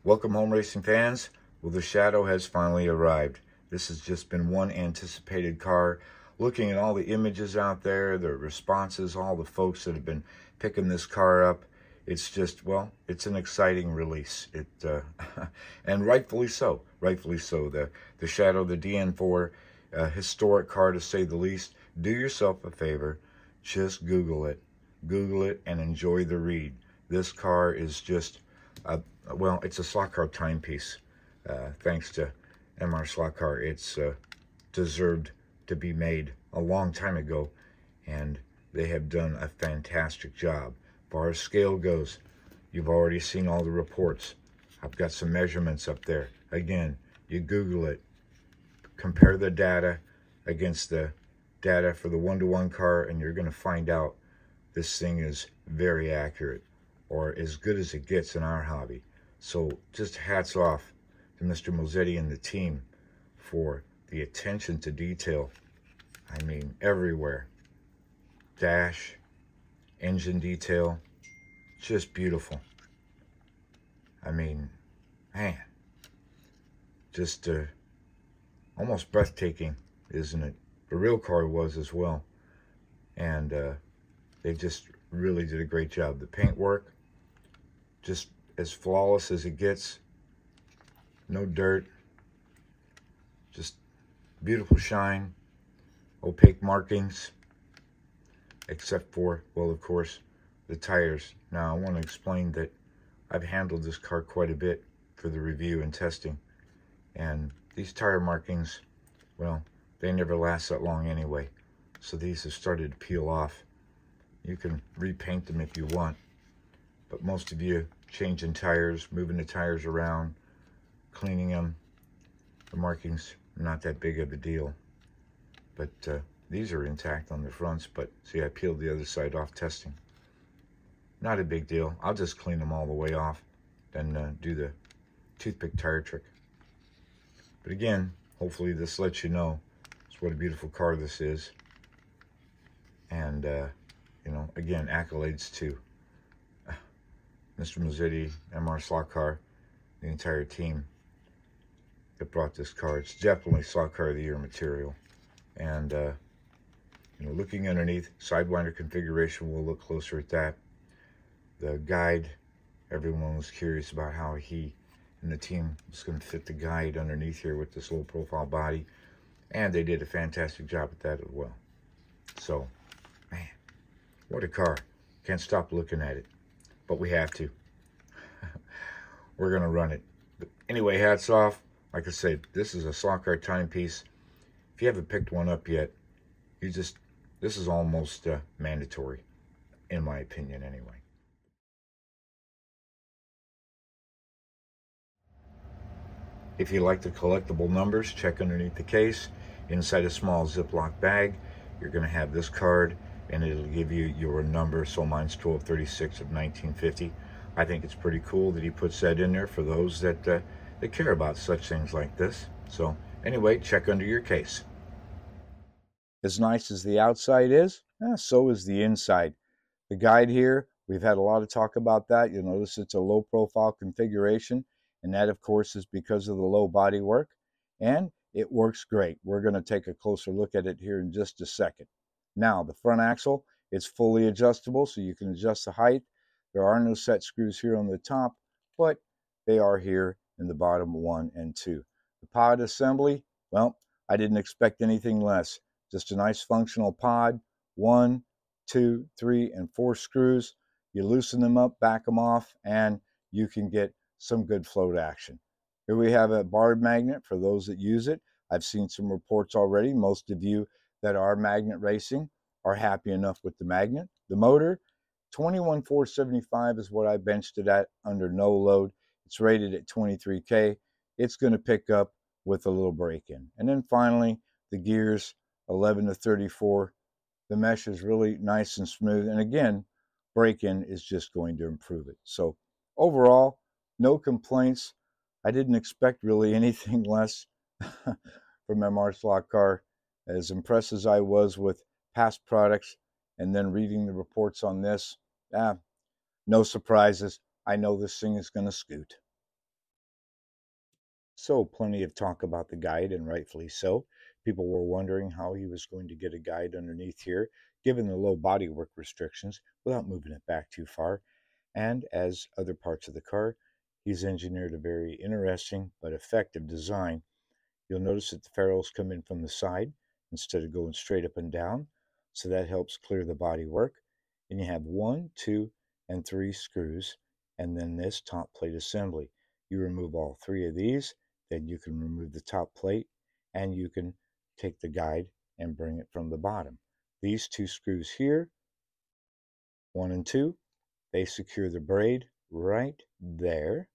Welcome home, racing fans. Well, the Shadow has finally arrived. This has just been one anticipated car. Looking at all the images out there, the responses, all the folks that have been picking this car up, it's just, well, it's an exciting release. And rightfully so. Rightfully so. The Shadow, the DN4, historic car to say the least. Do yourself a favor, just Google it. Google it and enjoy the read. This car is just, well, it's a slot car timepiece. Thanks to MRSLOTCAR, it's deserved to be made a long time ago, and they have done a fantastic job. As far as scale goes, you've already seen all the reports. I've got some measurements up there. Again, you Google it, compare the data against the data for the 1-to-1 car, and you're going to find out this thing is very accurate, or as good as it gets in our hobby. So just hats off to Mr. Mozzetti and the team for the attention to detail. I mean, everywhere. Dash, engine detail, just beautiful. I mean, man, just almost breathtaking, isn't it? The real car was as well. And they just really did a great job. The paintwork, just as flawless as it gets. No dirt. Just beautiful shine. Opaque markings. Except for, well, of course, the tires. Now, I want to explain that I've handled this car quite a bit for the review and testing. And these tire markings, well, they never last that long anyway. So these have started to peel off. You can repaint them if you want. But most of you changing tires, moving the tires around, cleaning them, the markings, not that big of a deal. But these are intact on the fronts, but see, I peeled the other side off testing. Not a big deal. I'll just clean them all the way off, then do the toothpick tire trick. But again, hopefully this lets you know just what a beautiful car this is. And, you know, again, accolades to Mr. Mozzetti, MRSLOTCAR, the entire team that brought this car. It's definitely Slot Car of the Year material. And, you know, looking underneath, Sidewinder configuration, we'll look closer at that. The guide, everyone was curious about how he and the team was going to fit the guide underneath here with this low profile body. And they did a fantastic job at that as well. So, man, what a car. Can't stop looking at it. But we have to. We're going to run it. But anyway, hats off. Like I said, this is a slot car timepiece. If you haven't picked one up yet, this is almost mandatory, in my opinion anyway. If you like the collectible numbers, check underneath the case. Inside a small Ziploc bag, you're going to have this card, and it'll give you your number. So mine's 1236 of 1950. I think it's pretty cool that he puts that in there for those that care about such things like this. So anyway, check under your case. As nice as the outside is, so is the inside. The guide here, we've had a lot of talk about that. You'll notice it's a low profile configuration, and that of course is because of the low body work, and it works great. We're going to take a closer look at it here in just a second. Now, the front axle, it's fully adjustable, so you can adjust the height. There are no set screws here on the top, but they are here in the bottom 1 and 2. The pod assembly, well, I didn't expect anything less. Just a nice functional pod, 1, 2, 3, and 4 screws. You loosen them up, back them off, and you can get some good float action. Here we have a barred magnet for those that use it. I've seen some reports already. Most of you that are magnet racing are happy enough with the magnet. The motor, 21,475 is what I benched it at under no load. It's rated at 23K. It's going to pick up with a little break-in. And then finally, the gears, 11 to 34. The mesh is really nice and smooth. And again, break-in is just going to improve it. So overall, no complaints. I didn't expect really anything less from MRSLOTCAR. As impressed as I was with past products and then reading the reports on this, no surprises. I know this thing is going to scoot. So, plenty of talk about the guide, and rightfully so. People were wondering how he was going to get a guide underneath here, given the low bodywork restrictions, without moving it back too far. And as other parts of the car, he's engineered a very interesting but effective design. You'll notice that the ferrules come in from the side instead of going straight up and down, so that helps clear the bodywork. And you have 1, 2, and 3 screws, and then this top plate assembly. You remove all 3 of these, then you can remove the top plate, and you can take the guide and bring it from the bottom. These 2 screws here, 1 and 2, they secure the braid right there,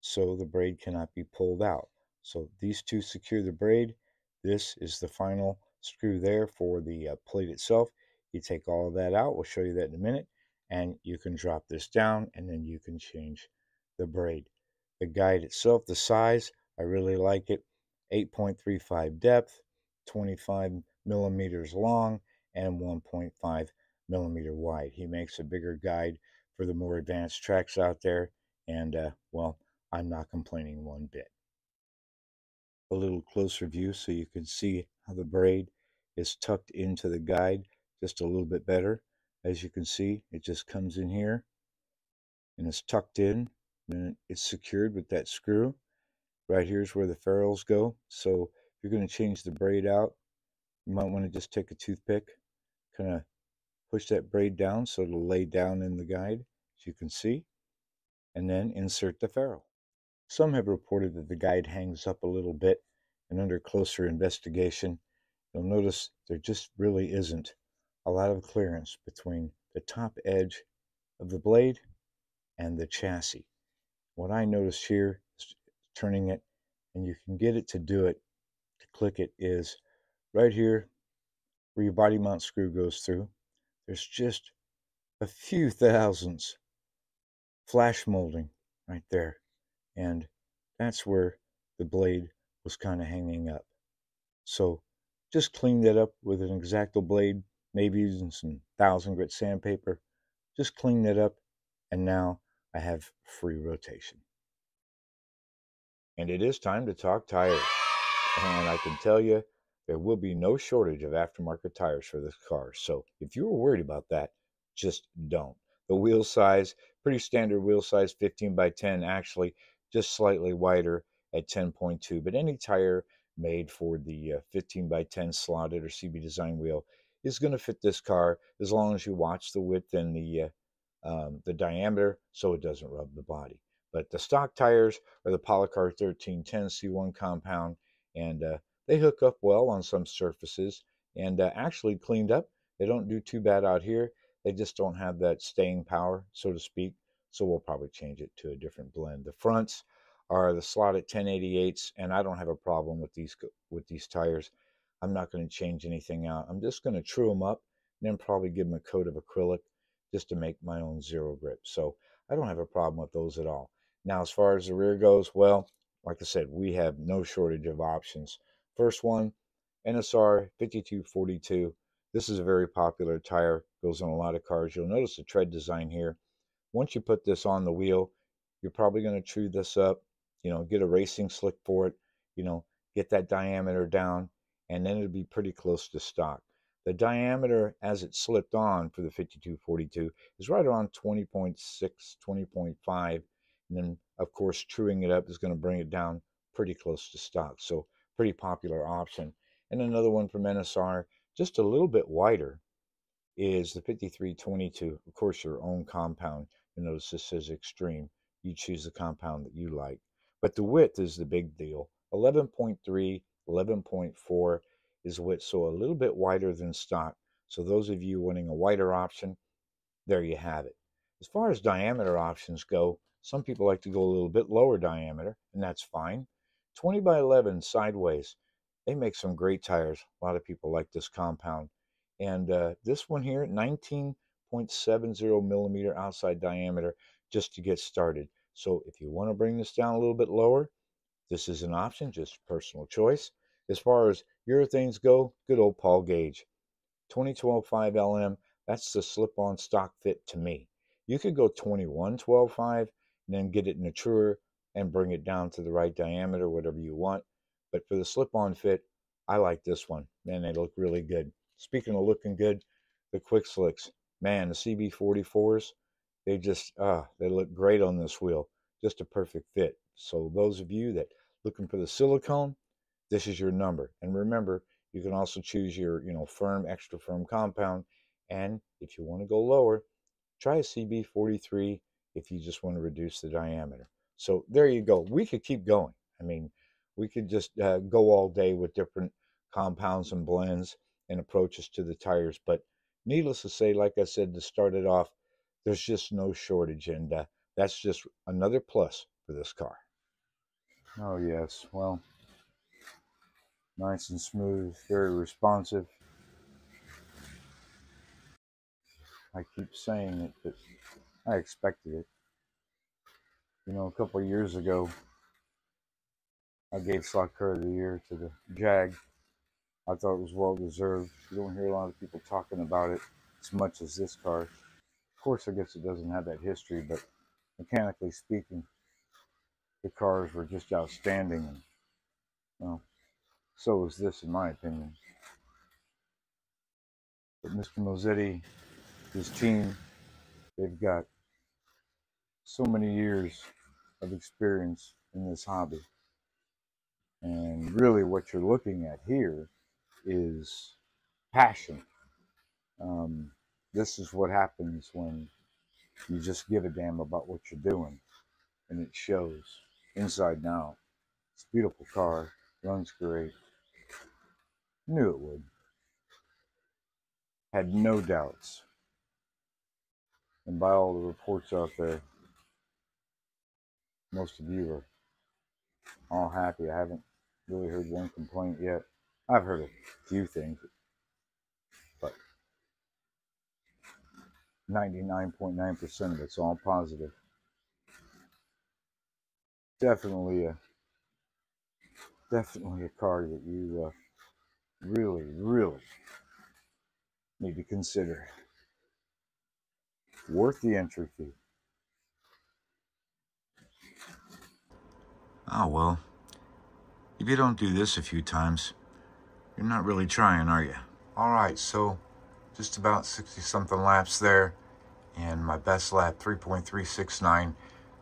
so the braid cannot be pulled out. So these 2 secure the braid. This is the final screw there for the plate itself. You take all of that out. We'll show you that in a minute. And you can drop this down, and then you can change the braid. The guide itself, the size, I really like it. 8.35 depth, 25 millimeters long, and 1.5 millimeter wide. He makes a bigger guide for the more advanced tracks out there. And, well, I'm not complaining one bit. A little closer view so you can see how the braid is tucked into the guide just a little bit better. As you can see, it just comes in here and it's tucked in, and it's secured with that screw. Right here's where the ferrules go. So if you're going to change the braid out, you might want to just take a toothpick, kind of push that braid down so it'll lay down in the guide, as you can see, and then insert the ferrule. Some have reported that the guide hangs up a little bit, and under closer investigation, you'll notice there just really isn't a lot of clearance between the top edge of the blade and the chassis. What I noticed here is turning it, and you can get it to do it, to click it, is right here where your body mount screw goes through. There's just a few thousandths flash molding right there, and that's where the blade was kind of hanging up. So just clean that up with an X-Acto blade, maybe using some 1000 grit sandpaper. Just clean that up, and now I have free rotation. And it is time to talk tires. And I can tell you, there will be no shortage of aftermarket tires for this car. So if you were worried about that, just don't. The wheel size, pretty standard wheel size, 15 by 10, actually just slightly wider at 10.2. But any tire made for the 15 by 10 slotted or CB design wheel is going to fit this car, as long as you watch the width and the diameter so it doesn't rub the body. But the stock tires are the Polycar 1310 C1 compound, and they hook up well on some surfaces, and actually cleaned up. They don't do too bad out here. They just don't have that staying power, so to speak. So we'll probably change it to a different blend. The fronts are the slotted 1088s, and I don't have a problem with these tires. I'm not going to change anything out. I'm just going to true them up, and then probably give them a coat of acrylic just to make my own zero grip. So I don't have a problem with those at all. Now, as far as the rear goes, well, like I said, we have no shortage of options. First one, NSR 5242. This is a very popular tire, goes on a lot of cars. You'll notice the tread design here. Once you put this on the wheel, you're probably going to true this up, get a racing slick for it, get that diameter down, and then it'll be pretty close to stock. The diameter as it slipped on for the 5242 is right around 20.6, 20.5. And then, of course, truing it up is going to bring it down pretty close to stock. So pretty popular option. And another one from NSR, just a little bit wider, is the 5322. Of course, your own compound. You notice this says extreme. You choose the compound that you like. But the width is the big deal. 11.3, 11.4 is width, so a little bit wider than stock. So those of you wanting a wider option, there you have it. As far as diameter options go, some people like to go a little bit lower diameter, and that's fine. 20 by 11 sideways. They make some great tires. A lot of people like this compound. And this one here, 19.70 millimeter outside diameter, just to get started. So if you want to bring this down a little bit lower, this is an option, just personal choice. As far as urethanes go, good old Paul Gage. 2012 5LM, that's the slip-on stock fit to me. You could go 21 12 5 and then get it in a truer and bring it down to the right diameter, whatever you want. But for the slip-on fit, I like this one. Man, they look really good. Speaking of looking good, the quick slicks. Man, the CB44s, they just, they look great on this wheel. Just a perfect fit. So those of you that looking for the silicone, this is your number. And remember, you can also choose your, firm, extra firm compound. And if you want to go lower, try a CB43 if you just want to reduce the diameter. So there you go. We could keep going. I mean, we could just go all day with different compounds and blends and approaches to the tires. But needless to say, like I said, to start it off, there's just no shortage. And that's just another plus for this car. Oh, yes. Well, nice and smooth, very responsive. I keep saying it, but I expected it. A couple of years ago, I gave SLOTCAR of the Year to the Jag. I thought it was well deserved. You don't hear a lot of people talking about it as much as this car. Of course, I guess it doesn't have that history, but mechanically speaking, the cars were just outstanding. And, well, so is this, in my opinion. But Mr. Mozzetti, his team, they've got so many years of experience in this hobby. And really what you're looking at here is passion. This is what happens when you just give a damn about what you're doing. And it shows inside and out. It's a beautiful car. Runs great. Knew it would. Had no doubts. And by all the reports out there, most of you are all happy. I haven't really heard one complaint yet. I've heard a few things, but 99.9% of it's all positive. Definitely a car that you really, really need to consider. Worth the entry fee. Oh, well, if you don't do this a few times, you're not really trying, are you? All right, so just about 60-something laps there, and my best lap, 3.369.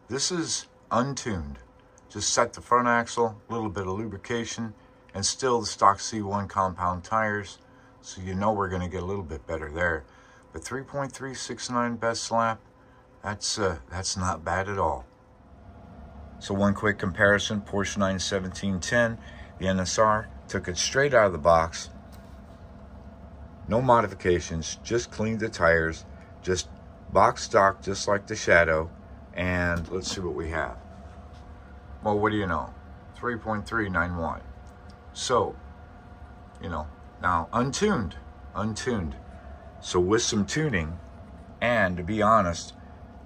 This is untuned. Just set the front axle, a little bit of lubrication, and still the stock C1 compound tires, so you know we're going to get a little bit better there. But 3.369 best lap, that's not bad at all. So one quick comparison, Porsche 91710, the NSR, took it straight out of the box. No modifications, just cleaned the tires, just box stock, just like the Shadow. And let's see what we have. Well, what do you know? 3.391. So, now untuned. So with some tuning, and to be honest,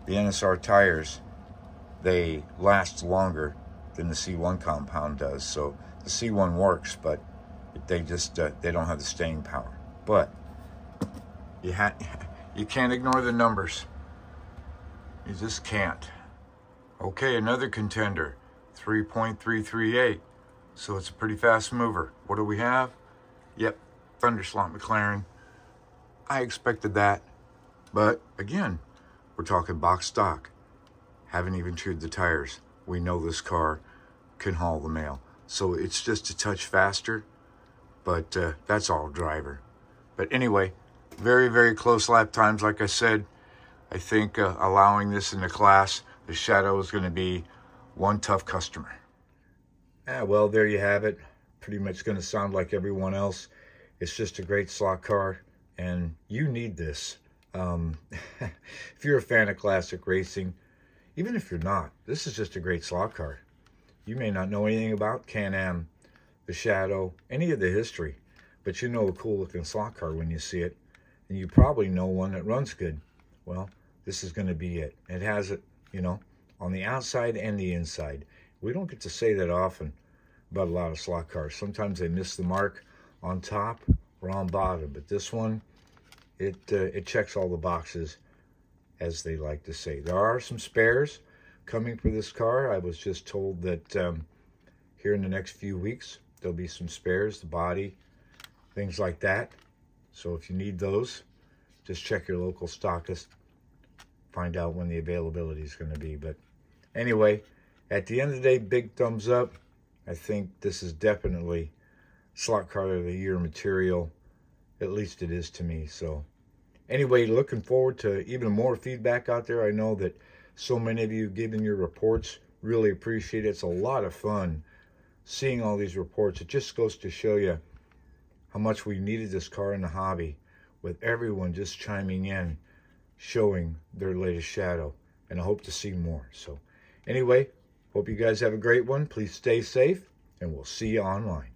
the NSR tires, they last longer than the C1 compound does. So the C1 works, but they just, they don't have the staying power. But you can't ignore the numbers. You just can't. Okay, another contender, 3.338. So it's a pretty fast mover. What do we have? Yep, Thunderslot McLaren. I expected that. But again, we're talking box stock. Haven't even chewed the tires. We know this car can haul the mail. So it's just a touch faster, but that's all driver. But anyway, very, very close lap times. Like I said, I think allowing this in the class, the Shadow is going to be one tough customer. Yeah, well, there you have it. Pretty much going to sound like everyone else. It's just a great slot car, and you need this. If you're a fan of classic racing, even if you're not, this is just a great slot car. You may not know anything about Can-Am, the Shadow, any of the history, but you know a cool looking slot car when you see it, and you probably know one that runs good. Well, this is going to be it. It has it, on the outside and the inside. We don't get to say that often about a lot of slot cars. Sometimes they miss the mark on top or on bottom, but this one, it checks all the boxes, as they like to say. There are some spares, coming for this car. I was just told that here in the next few weeks, there'll be some spares, the body, things like that. So if you need those, just check your local stockist, find out when the availability is going to be. But anyway, at the end of the day, big thumbs up. I think this is definitely Slot Car of the Year material. At least it is to me. So anyway, looking forward to even more feedback out there. I know that so many of you giving your reports, really appreciate it. It's a lot of fun seeing all these reports. It just goes to show you how much we needed this car in the hobby, with everyone just chiming in, showing their latest shadow. And I hope to see more. So anyway, hope you guys have a great one. Please stay safe, and we'll see you online.